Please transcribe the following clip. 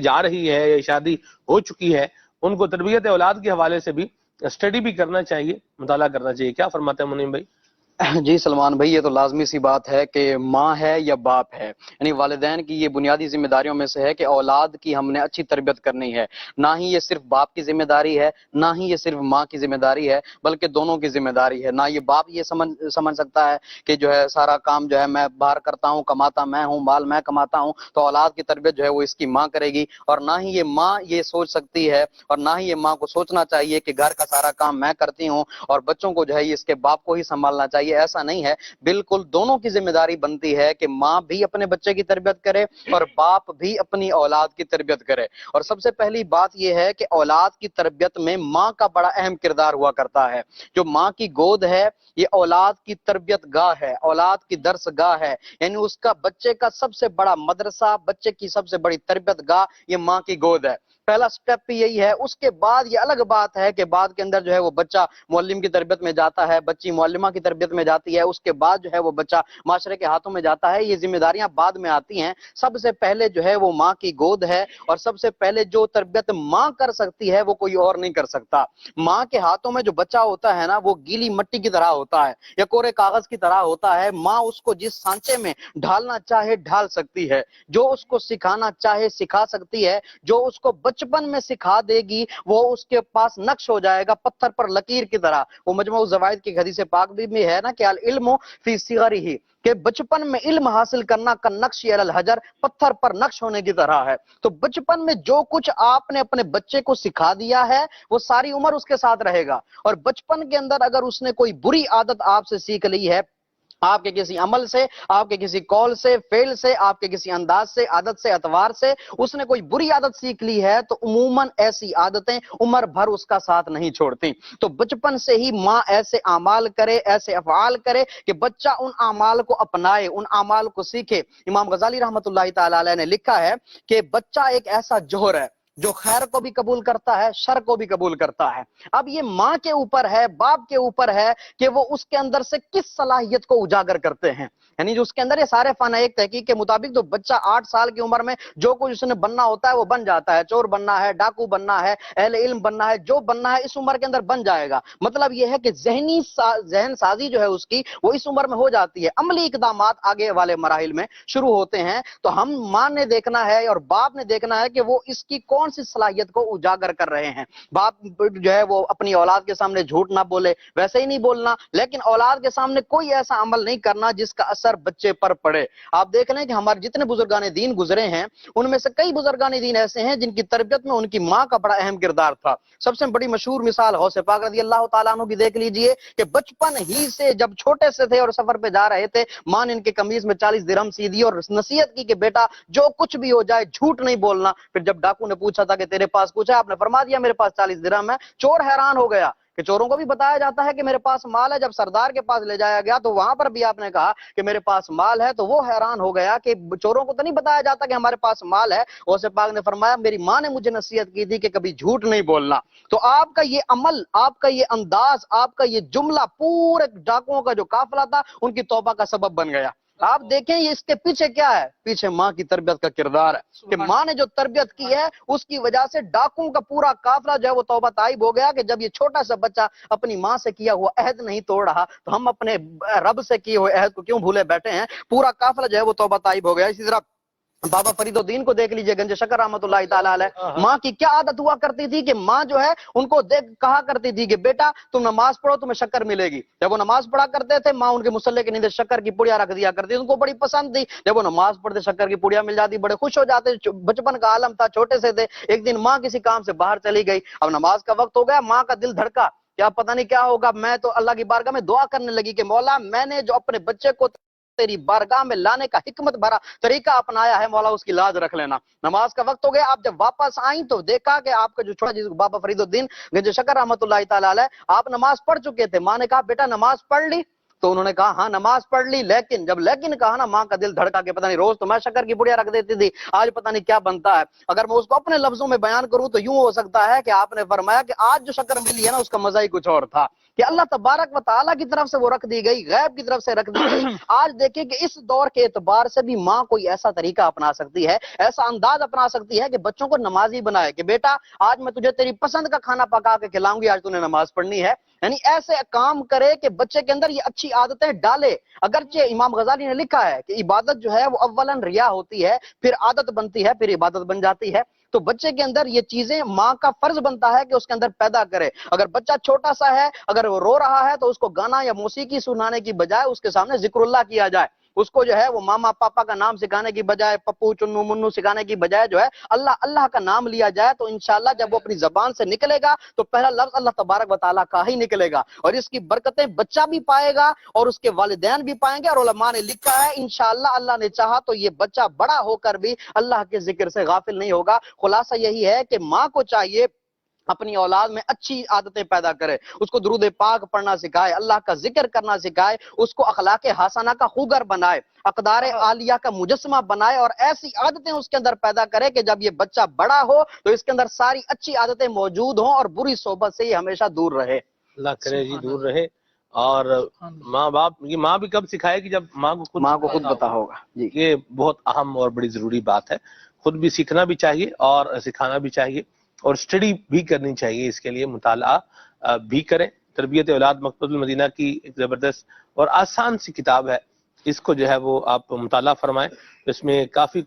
جا رہی ہے یا شادی ہو چکی ہے ان کو تربیت اولاد کے حوالے سے بھی اسٹڈی بھی کرنا چاہیے، مطالعہ کرنا چاہیے. کیا فرماتے ہیں منیم بھائی؟ جی سلمان بھائی، یہ تو لازمی سی بات ہے کہ ماں ہے یا باپ ہے، یعنی والدین کی یہ بنیادی ذمہ داریوں میں سے ہے کہ اولاد کی ہم نے اچھی تربیت کرنی ہے. نہ ہی یہ صرف باپ کی ذمہ داری ہے، نہ ہی یہ صرف ماں کی ذمہ داری ہے، بلکہ دونوں کی ذمہ داری ہے. نہ یہ باپ یہ سمجھ سکتا ہے کہ جو ہے سارا کام جو ہے میں باہر کرتا ہوں، کماتا میں ہوں، مال میں کماتا ہوں، تو اولاد کی تربیت جو ہے وہ اس کی ماں کرے گی. اور نہ ہی یہ ماں یہ سوچ سکتی ہے، اور نہ ہی یہ ماں کو سوچنا چاہیے کہ گھر کا سارا کام میں کرتی ہوں اور بچوں کو جو ہے اس کے باپ کو ہی سنبھالنا چاہیے. ایسا نہیں ہے، بالکل دونوں کی ذمہ داری بنتی ہے کہ ماں بھی اپنے بچے کی تربیت کرے اور باپ بھی اپنی اولاد کی تربیت کرے. اور سب سے پہلی بات یہ ہے کہ اولاد کی تربیت میں ماں کا بڑا اہم کردار ہوا کرتا ہے. جو ماں کی گود ہے یہ اولاد کی تربیت گاہ ہے، اولاد کی درس گاہ ہے، یعنی اس کا بچے کا سب سے بڑا مدرسہ، بچے کی سب سے بڑی تربیت گاہ یہ ماں کی گود ہے. پہلا سٹیپ بھی یہی ہے. اس کے بعد یہ الگ بات ہے کہ بعد کے اندر جو ہے وہ بچہ معلم کی تربیت میں جاتا ہے، بچی معلمہ کی تربیت میں جاتی ہے، اس کے بعد جو ہے وہ بچہ معاشرے کے ہاتھوں میں جاتا ہے. یہ ذمہ داریاں بعد میں آتی ہیں. سب سے پہلے جو ہے وہ ماں کی گود ہے، اور سب سے پہلے جو تربیت ماں کر سکتی ہے وہ کوئی اور نہیں کر سکتا. ماں کے ہاتھوں میں جو بچہ ہوتا ہے نا وہ گیلی مٹی کی طرح ہوتا ہے یا کورے کاغذ کی طرح ہوتا ہے. ماں اس کو جس سانچے میں ڈھالنا چاہے ڈھال سکتی ہے، جو اس کو سکھانا چاہے سکھا سکتی ہے. جو اس کو بچپن میں سکھا دے گی وہ اس کے پاس نقش ہو جائے گا پتھر پر لکیر کی طرح. وہ مجموع الزوائد کی حدیث پاک بھی ہے نا کہ العلم فی صغرہ، کہ بچپن میں علم حاصل کرنا کا نقش علی الحجر، پتھر پر نقش ہونے کی طرح ہے. تو بچپن میں جو کچھ آپ نے اپنے بچے کو سکھا دیا ہے وہ ساری عمر اس کے ساتھ رہے گا. اور بچپن کے اندر اگر اس نے کوئی بری عادت آپ سے سیکھ لی ہے، آپ کے کسی عمل سے، آپ کے کسی قول سے، فعل سے، آپ کے کسی انداز سے، عادت سے، اعتبار سے اس نے کوئی بری عادت سیکھ لی ہے، تو عموماً ایسی عادتیں عمر بھر اس کا ساتھ نہیں چھوڑتی. تو بچپن سے ہی ماں ایسے اعمال کرے، ایسے افعال کرے کہ بچہ ان اعمال کو اپنائے، ان اعمال کو سیکھے. امام غزالی رحمۃ اللہ تعالی علیہ نے لکھا ہے کہ بچہ ایک ایسا جوہر ہے جو خیر کو بھی قبول کرتا ہے، شر کو بھی قبول کرتا ہے. اب یہ ماں کے اوپر ہے، باپ کے اوپر ہے کہ وہ اس کے اندر سے کس صلاحیت کو اجاگر کرتے ہیں. یعنی جو اس کے اندر یہ سارے فن ہے، ایک تحقیق کے مطابق تو بچہ 8 سال کی عمر میں جو کچھ اس نے بننا ہوتا ہے وہ بن جاتا ہے. چور بننا ہے، ڈاکو بننا ہے، اہل علم بننا ہے، جو بننا ہے اس عمر کے اندر بن جائے گا. مطلب یہ ہے کہ ذہن سازی جو ہے اس کی وہ اس عمر میں ہو جاتی ہے. عملی اقدامات آگے والے مراحل میں شروع ہوتے ہیں. تو ہم ماں نے دیکھنا ہے اور باپ نے دیکھنا ہے کہ وہ اس کی کون سی صلاحیت کو اجاگر کر رہے ہیں. باپ جو ہے وہ اپنی اولاد کے سامنے جھوٹ نہ بولے، ویسے ہی نہیں بولنا، لیکن اولاد کے سامنے کوئی ایسا عمل نہیں کرنا جس کا اثر بچے پر پڑے. آپ دیکھ لیں کہ ہمارے جتنے بزرگان دین گزرے ہیں ان میں سے کئی بزرگان دین ایسے ہیں جن کی تربیت میں ان کی ماں کا بڑا اہم کردار تھا. سب سے بڑی مشہور مثال غوث پاک رضی اللہ تعالیٰ عنہ کی دیکھ لیجئے کہ بچپن ہی سے جب چھوٹے سے تھے اور سفر پہ جا رہے تھے، ماں نے ان کے قمیض میں 40 درہم سی دی اور نصیحت کی کہ بیٹا جو کچھ بھی ہو جائے جھوٹ نہیں بولنا. پھر جب ڈاکو نے پوچھا تھا کہ تیرے پاس کچھ ہے، آپ نے فرما دیا میرے پاس 40 درہم ہے. چور حیران ہو گیا کہ چوروں کو بھی بتایا جاتا ہے کہ میرے پاس مال ہے. جب سردار کے پاس لے جایا گیا تو وہاں پر بھی آپ نے کہا کہ میرے پاس مال ہے، تو وہ حیران ہو گیا کہ چوروں کو تو نہیں بتایا جاتا کہ ہمارے پاس مال ہے. غوث پاک نے فرمایا میری ماں نے مجھے نصیحت کی تھی کہ کبھی جھوٹ نہیں بولنا. تو آپ کا یہ عمل، آپ کا یہ انداز، آپ کا یہ جملہ پورے ڈاکوؤں کا جو قافلہ تھا ان کی توبہ کا سبب بن گیا. آپ دیکھیں یہ اس کے پیچھے کیا ہے، پیچھے ماں کی تربیت کا کردار ہے کہ ماں نے جو تربیت کی ہے اس کی وجہ سے ڈاکوؤں کا پورا قافلہ جو ہے وہ توبہ طائب ہو گیا. کہ جب یہ چھوٹا سا بچہ اپنی ماں سے کیا ہوا عہد نہیں توڑ رہا تو ہم اپنے رب سے کیے ہوئے عہد کو کیوں بھولے بیٹھے ہیں. پورا قافلہ جو ہے وہ توبہ طائب ہو گیا. اسی طرح بابا فرید الدین کو دیکھ لیجئے، گنج شکر رحمۃ اللہ تعالی علیہ. ماں کی کیا عادت ہوا کرتی تھی کہ ماں جو ہے ان کو دیکھ کہا کرتی تھی کہ بیٹا تم نماز پڑھو تمہیں شکر ملے گی. جب وہ نماز پڑھا کرتے تھے ماں ان کے مصلے کے نیچے شکر کی پڑیاں رکھ دیا کرتی، ان کو بڑی پسند تھی. جب وہ نماز پڑھتے شکر کی پڑیاں مل جاتی بڑے خوش ہو جاتے. بچپن کا عالم تھا، چھوٹے سے تھے. ایک دن ماں کسی کام سے باہر چلی گئی، اب نماز کا وقت ہو گیا. ماں کا دل دھڑکا کیا پتہ نہیں کیا ہوگا. میں تو اللہ کی بارگاہ میں دعا کرنے لگی کہ مولا میں نے جو اپنے بچے کو تیری بارگاہ میں لانے کا حکمت بھرا طریقہ اپنایا ہے، مولا اس کی لاج رکھ لینا. نماز کا وقت ہو گیا. آپ جب واپس آئیں تو دیکھا کہ آپ کا جو چھوٹا جس بابا فرید الدین گنج شکر رحمۃ اللہ تعالی علیہ آپ نماز پڑھ چکے تھے. ماں نے کہا بیٹا نماز پڑھ لی؟ تو انہوں نے کہا ہاں نماز پڑھ لی، لیکن جب لیکن کہا نا ماں کا دل دھڑکا کہ پتہ نہیں روز تو میں شکر کی پڑیا رکھ دیتی تھی، آج پتہ نہیں کیا بنتا ہے۔ اگر میں اس کو اپنے لفظوں میں بیان کروں تو یوں ہو سکتا ہے کہ آپ نے فرمایا کہ آج جو شکر ملی ہے نا اس کا مزہ ہی کچھ اور تھا، کہ اللہ تبارک و تعالیٰ کی طرف سے وہ رکھ دی گئی، غیب کی طرف سے رکھ دی گئی۔ آج دیکھیں کہ اس دور کے اعتبار سے بھی ماں کوئی ایسا طریقہ اپنا سکتی ہے، ایسا انداز اپنا سکتی ہے کہ بچوں کو نمازی بنائے کہ بیٹا آج میں تجھے تیری پسند کا کھانا پکا کے کھلاؤں گی، آج تو نے نماز پڑھنی ہے۔ یعنی ایسے کام کرے کہ بچے کے اندر یہ اچھی عادتیں ڈالے۔ اگرچہ امام غزالی نے لکھا ہے کہ عبادت جو ہے وہ اولاً ریا ہوتی ہے، پھر عادت بنتی ہے، پھر عبادت بن جاتی ہے۔ تو بچے کے اندر یہ چیزیں ماں کا فرض بنتا ہے کہ اس کے اندر پیدا کرے۔ اگر بچہ چھوٹا سا ہے، اگر وہ رو رہا ہے تو اس کو گانا یا موسیقی سنانے کی بجائے اس کے سامنے ذکر اللہ کیا جائے، اس کو جو ہے وہ ماما پاپا کا نام سکھانے کی بجائے، پپو چنو منو سکھانے کی بجائے جو ہے اللہ اللہ کا نام لیا جائے، تو انشاءاللہ جب وہ اپنی زبان سے نکلے گا تو پہلا لفظ اللہ تبارک و تعالیٰ کا ہی نکلے گا، اور اس کی برکتیں بچہ بھی پائے گا اور اس کے والدین بھی پائیں گے۔ اور علماء نے لکھا ہے انشاءاللہ اللہ نے چاہا تو یہ بچہ بڑا ہو کر بھی اللہ کے ذکر سے غافل نہیں ہوگا۔ خلاصہ یہی ہے کہ ماں کو چاہیے اپنی اولاد میں اچھی عادتیں پیدا کرے، اس کو درود پاک پڑھنا سکھائے، اللہ کا ذکر کرنا سکھائے، اس کو اخلاق حسنہ کا خوگر بنائے، اقدار عالیہ کا مجسمہ بنائے، اور ایسی عادتیں اس کے اندر پیدا کرے کہ جب یہ بچہ بڑا ہو تو اس کے اندر ساری اچھی عادتیں موجود ہوں اور بری صحبت سے یہ ہمیشہ دور رہے۔ اللہ کرے جی دور رہے۔ اور ماں باپ یہ ماں بھی کب سکھائے کہ جب ماں کو خود پتا ہوگا جی۔ یہ بہت اہم اور بڑی ضروری بات ہے، خود بھی سیکھنا بھی چاہیے اور سکھانا بھی چاہیے، اور اسٹڈی بھی کرنی چاہیے، اس کے لیے مطالعہ بھی کریں۔ تربیت اولاد مکتبۃ المدینہ کی ایک زبردست اور آسان سی کتاب ہے، اس کو جو ہے وہ آپ مطالعہ فرمائیں، اس میں کافی